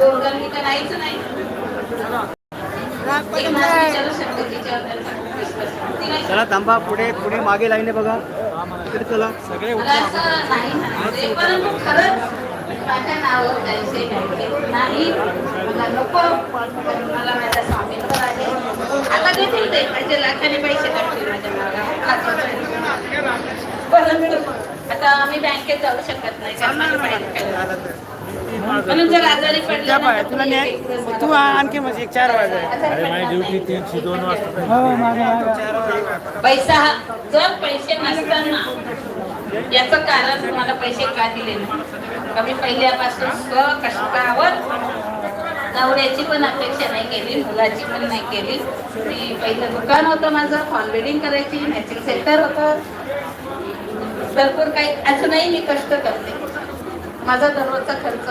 गोरगरिबी तर नाहीच नाही. एक माणूस विचारू शकते तिच्यावर चला थांबा, पुढे पुढे मागे लाईन आहे बघा, इकडे चला सगळे मला असं नाही म्हणायचंय, परंतु खरंच माझ्या नावावर जायचे नाही, मला नको. मला माझ्या स्वामींवर आहे. आता देतील ते माझे लाखाने पैसे टाकतील माझ्या नावावर. परंतु आता आम्ही बँकेत जाऊ शकत नाही कारण मला बाहेर म्हणून जर आजारी पडला तुला तू आणखी म्हणजे 4 वाजता पैसा जर पैसे नसताना याचं कारण तुम्हाला पैसे का दिले नाही. कमी पहिल्यापासून स्वकष्टावर नवऱ्याची पण अपेक्षा नाही केली, मुलाची पण नाही केली. मी पहिलं दुकान होतं माझं, फॉल बिल्डिंग करायची, मॅचिंग सेंटर होतं, भरपूर काही. अजूनही मी कष्ट करते. माझा दररोजचा खर्च